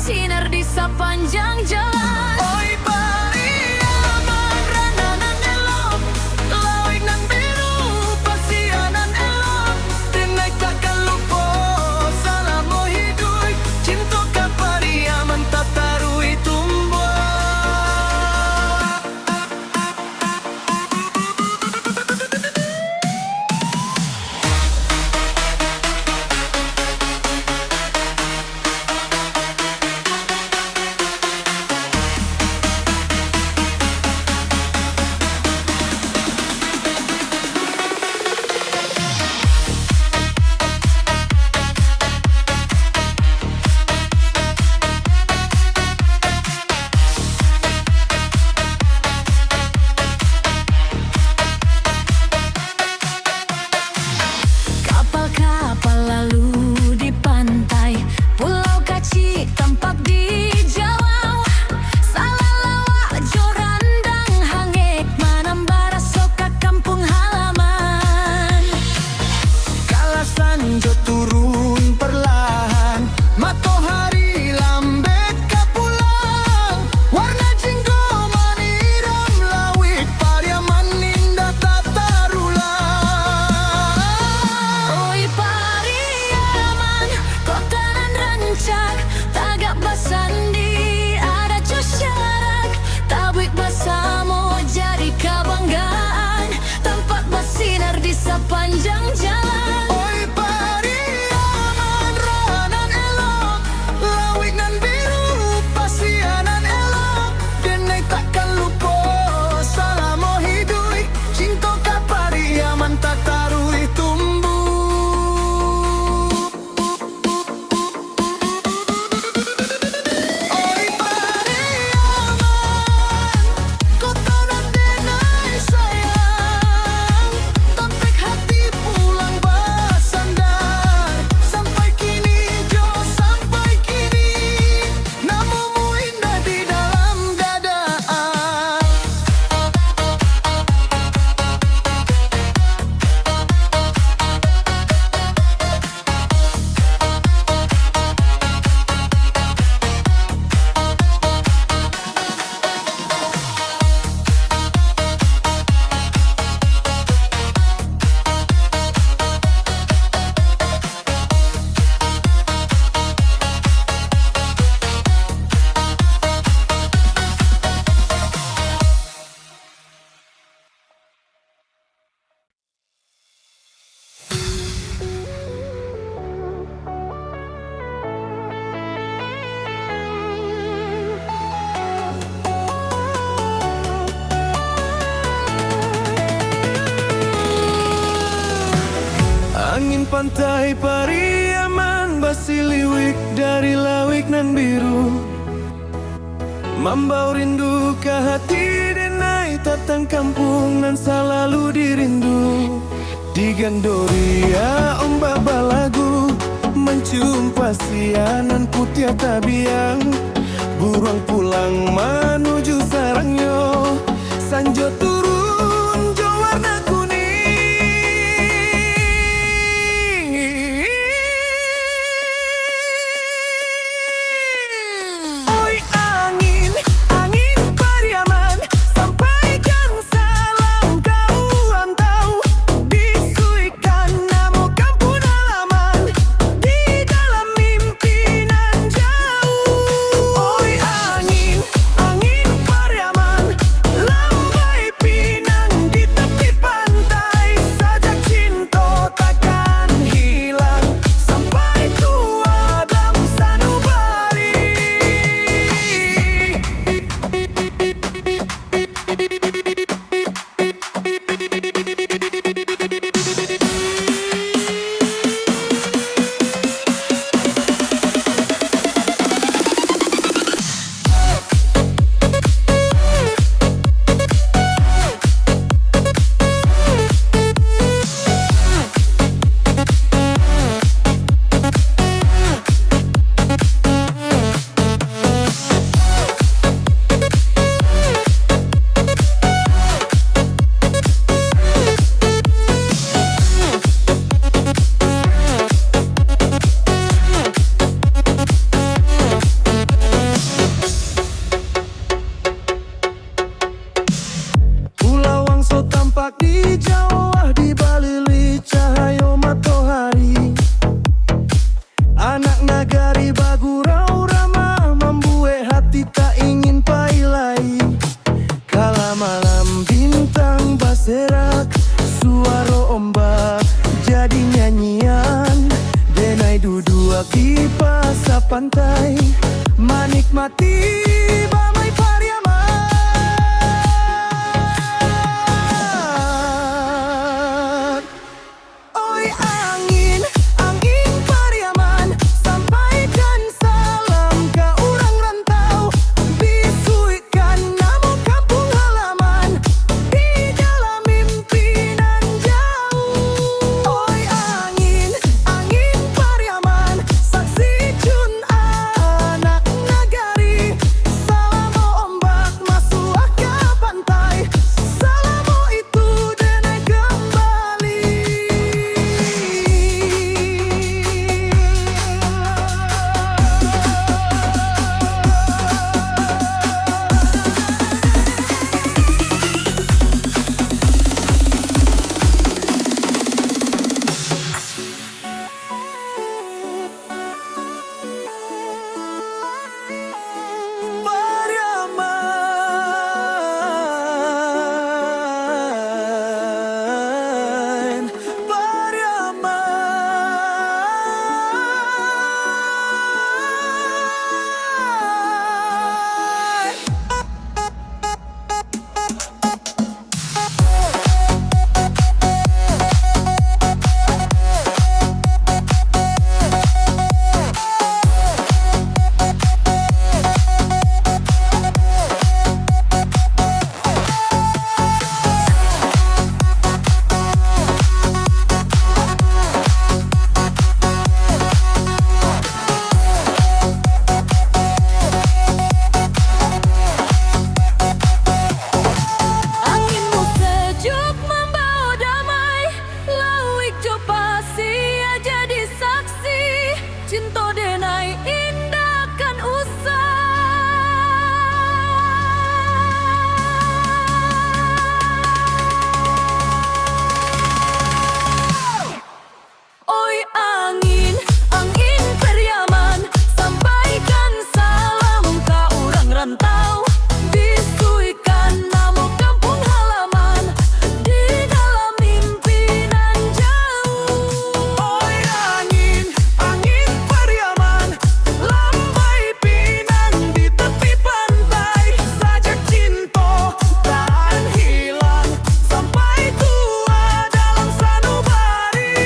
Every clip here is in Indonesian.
bersinar di sepanjang jalan. Oi Pariaman, rananan elok, lawig nan biru, pasianan elok, dinay takkan lupa, salah mo hidup, cinta ka Pariaman tatarui tumbuh. Kapal-kapal lalu di pantai Pulau Kaci tempat di Jawa. Salalawa jorandang hangek manambara soka kampung halaman. Kalasan jo turun perlahan, matahari lambat ke pulang, warna jinggo maniram lawik Pariaman indah tak tarulang. Oi Pariaman, kota nan rancak, tagak basandi, ada cusyarak, tabik basamo jadi kebanggaan, tempat bersinar di sepanjang jalan. Oi Pariaman, ranan elok, lawik nan biru, pasianan elok, denai takkan lupa, salah mo hidup, cinta ka Pariaman tak tarui tumbuh. Oi Pariaman, kota nan denai sayang, tampek hati pulang bersandar, sampai kini jo sampai kini, namamu indah di dalam dada. Angin pantai Pariaman basiliwik dari lawik nan biru, membau rindu ke hati denai tatang kampung nan selalu dirindu. Di Gandoria ombak balagu mencium pasianan putih tabiang, buruang pulang menuju sarangnya, sanjo turun jo warna kuning. Oi angin, angin Pariaman, sampaikan salam kau rantau, disuikan nama kampung halaman di dalam mimpi nan jauh. Oi angin, angin Pariaman, lambai pi pantai, menikmati Bamai Pariaman. Oi angin, angin Pariaman, sampaikan salam ke orang rantau, bisuikan nama kampung halaman di dalam mimpi nan jauh. Oi angin, angin Pariaman, saksi jun anak nagari, salamo ombak masuk ke pantai, salamo itu denai kembali. Pariaman, Pariaman. Anginmu sejuk membawa damai, lawik coba sia jadi saksi, cinta denai indahkan usah. Oi angin, angin Pariaman, sampaikan salam ke orang rantau, bisuikan nama kampung halaman di dalam mimpi nan jauh. Oi angin, angin Pariaman, lambai pinang di tepi pantai, sajak cinta tak hilang sampai tua dalam sanubari.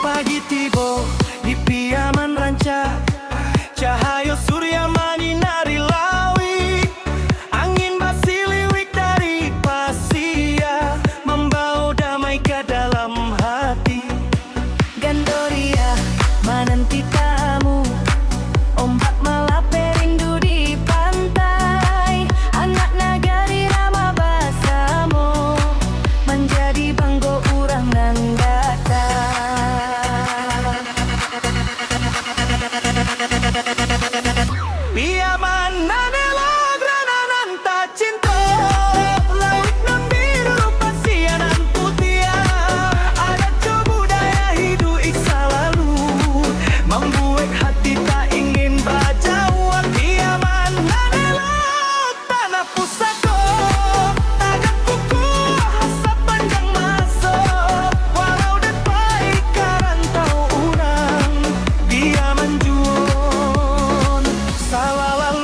Pagi tiba di Piaman Ranca, cahaya surya menyinari lawi, angin basiliwik dari Pasia membawa damai ke dalam hati. Gandoria menanti kamu, ombak melape rindu di pantai, anak nagari ramah bahasamu menjadi bangga urang nan datang. Piaman nanela grananan tak cinta, lawik nan biru pasia nan putih, adat co budaya hidup iksa lalu, membuat hati tak ingin berjauhan. Piaman nanela tanah pusaka, tagak kuku hasap panjang masa, walau depai karantau urang, Piaman juon salah lalu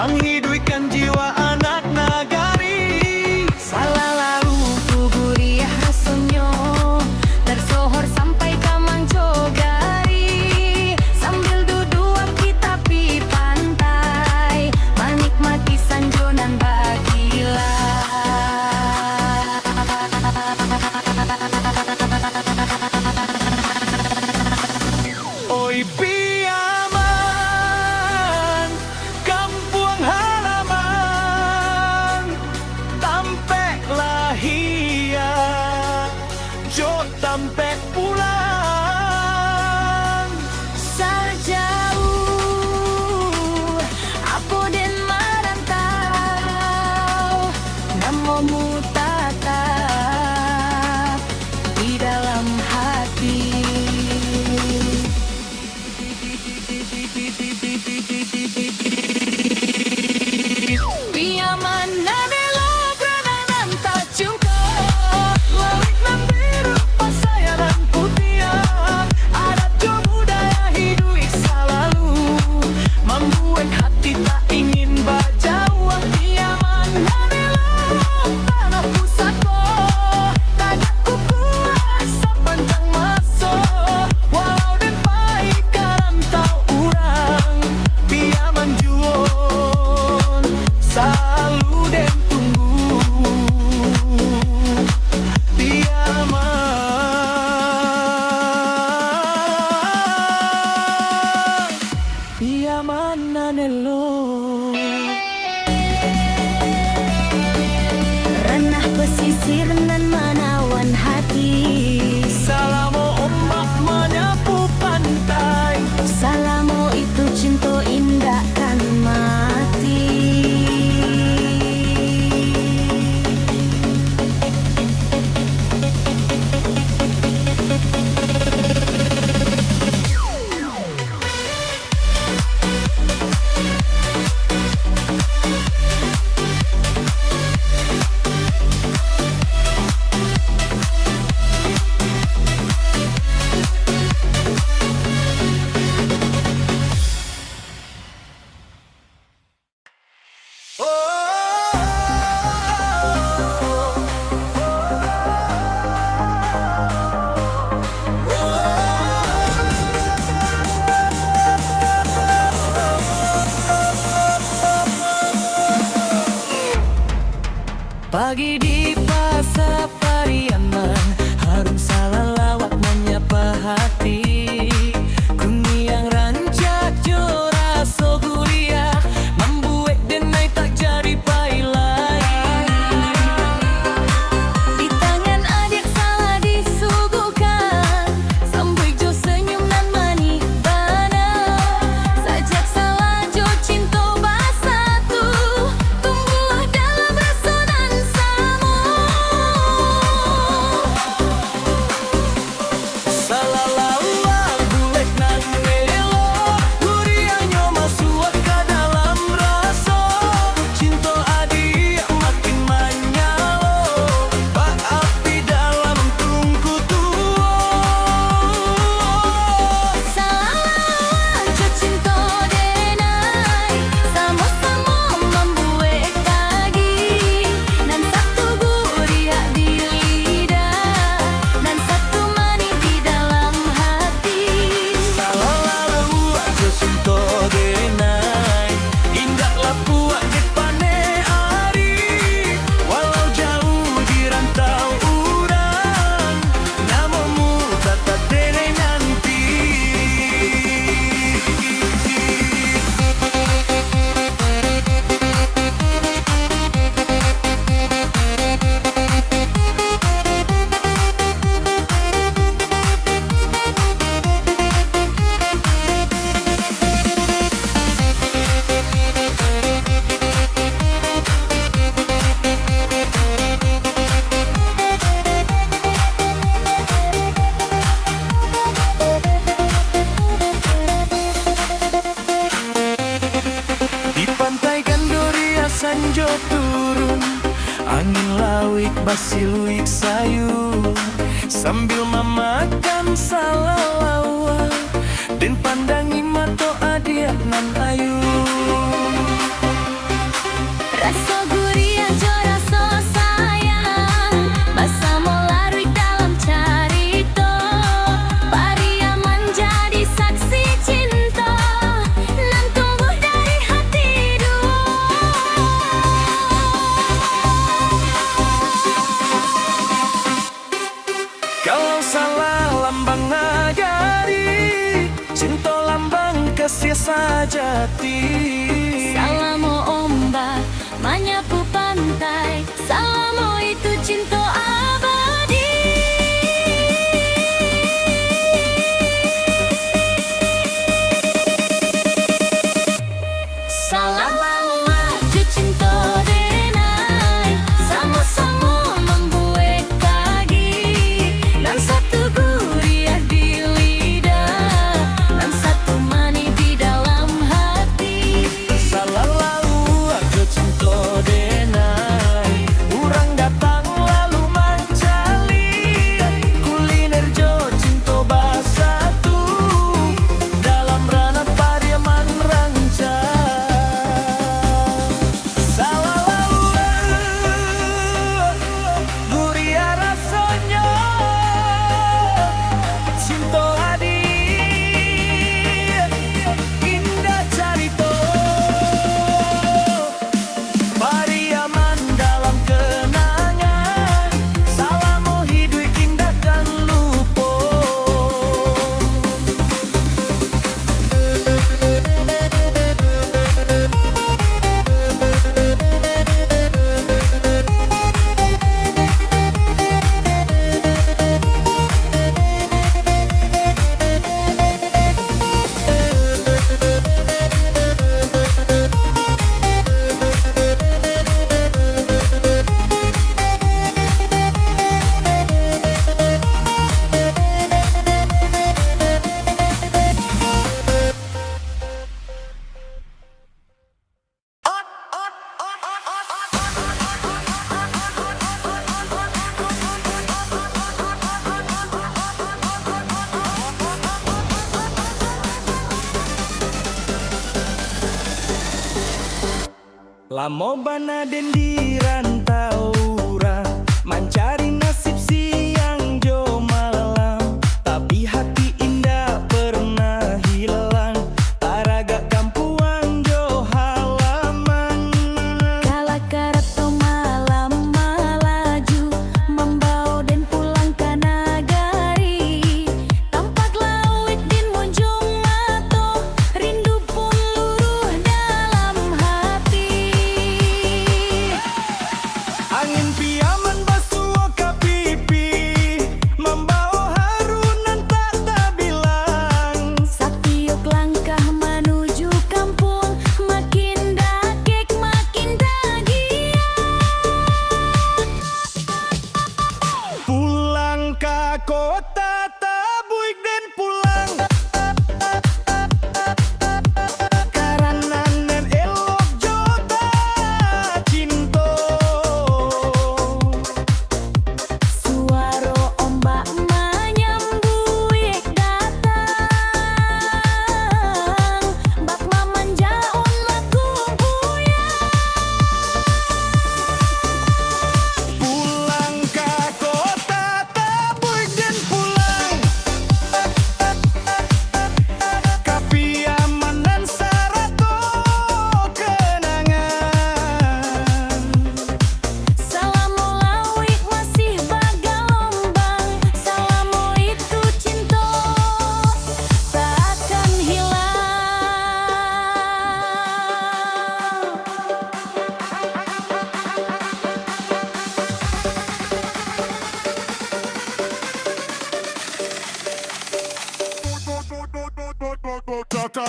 menghidupikan jiwa anak nagari. Salalalu gurih rasanya tersohor sampai ke Manjogari. Sambil duduk di tepi pantai menikmati sanjonan bagilah. Oi Piaman, kampung halaman, Tampek lahia, jo Tampek pulang. Sejauh aku den merantau, namamu tetap di dalam hati. Piaman nanelo berananan tajungko, Lawik nan biru pasayanan putihan, adat jo budaya hidup selalu, membuat hati tak ingin berjauh. Piaman nanelo tanah pusatku, Tagaku kuat sepanjang masa, walau den pahit karantau urang. Piaman juon selalu den tunggu. Piaman nanelo. ranah pesisir nan menawan hati. Salamo ombak menyapu pantai, Salamu itu cinta indah kan mati. Pagi di pasar Pariaman, harum salalawat menyapa hati. Kunyang rancak jo raso guriah, membuat denai tak jadi pailai. Di tangan adik salah disuguhkan, sampai jo senyum nan manis bana. Sajak salah jo cinta bersatu, tumbuhlah dalam rasa dan samu. Salalawa gulek nan melo, guriahnya masuk ke dalam rasa. Cinta adik makin menyala, bak api dalam tungku tua. Salah jo cinta denai, sama-sama membuat kagi. Dan satu gurih di lidah, dan satu manis di dalam hati. Salalawa jo cinta denai, indahlah puak di pane ari. Walau jauh di rantau urang, namamu tetap denai nanti. Di pantai Gandoria Sanjo turun, angin lawik basiluik sayur, sambil memakan salalawa dan pandangi mato adia nan ayu. Salamu maju cinta denai, sama-sama membuat pagi, dan satu gurih di lidah, dan satu manis di dalam hati. Salalau aja cinta denai, urang datang lalu mancali, kuliner jo cinta basatu, dalam ranah Pariaman ranca. Salalau gurih rasanya, cinta adi indah carito, Pariaman dalam kenangan, salamu hidup indah kan lupa. Lamo bana den di rantau urang, mencari nasib siang jo malam, tapi hati indah pernah hilang, taraga kampuan jo halaman. Kala karato malam malaju, membawa dan pulang ke nagari, tampak lawit din munjung mato, rindu pun luruh dalam hati. Angin piaman basuh ke pipi, membawa harunan tak terbilang. Satiuk langkah menuju kampung, makin dakek makin dagia. Pulang ke kota tabuik dan pulang, karanan dan elok jota cinta. Suara ombak menyambut datang, bak memanjaun laku buyang. Pulang ke kota tabuik dan pulang, ke Piaman dan Sarato kenangan. Salamu lawik masih bergelombang, salamu itu cinta tak akan hilang.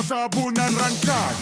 Tabunan rancang.